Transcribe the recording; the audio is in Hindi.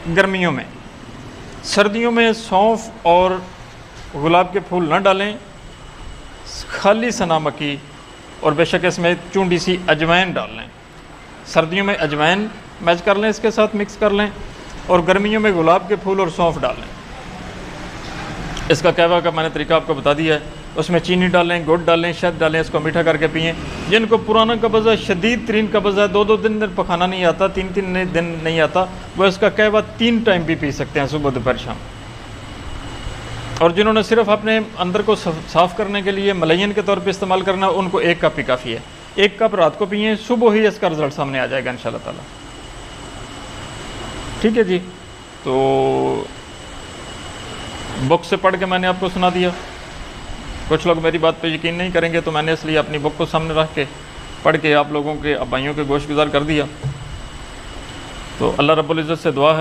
गर्मियों में। सर्दियों में सौंफ और गुलाब के फूल न डालें, खाली सना मक्की और बेशक इसमें चूंडी सी अजवाइन डाल लें। सर्दियों में अजवाइन मैच कर लें, इसके साथ मिक्स कर लें, और गर्मियों में गुलाब के फूल और सौंफ डाल लें। इसका कहवा का मैंने तरीका आपको बता दिया है। उसमें चीनी डालें, गुड़ डालें, शहद डालें, इसको मीठा करके पिएँ। जिनको पुराना कब्ज़ है, शदीद तरीन कब्ज़ है, 2-2 दिन पखाना नहीं आता, 3-3 दिन नहीं आता, वो इसका कहवा 3 टाइम भी पी सकते हैं, सुबह दोपहर शाम। और जिन्होंने सिर्फ अपने अंदर को साफ़ करने के लिए मलयन के तौर पे इस्तेमाल करना, उनको 1 कप ही काफ़ी है। 1 कप रात को पिए, सुबह ही इसका रिज़ल्ट सामने आ जाएगा इंशाल्लाह ताला। ठीक है जी, तो बुक से पढ़ के मैंने आपको सुना दिया। कुछ लोग मेरी बात पे यकीन नहीं करेंगे, तो मैंने इसलिए अपनी बुक को सामने रख के पढ़ के आप लोगों के भाइयों के गोशगुजार कर दिया। तो अल्लाह रब्बुल इज़्ज़त से दुआ है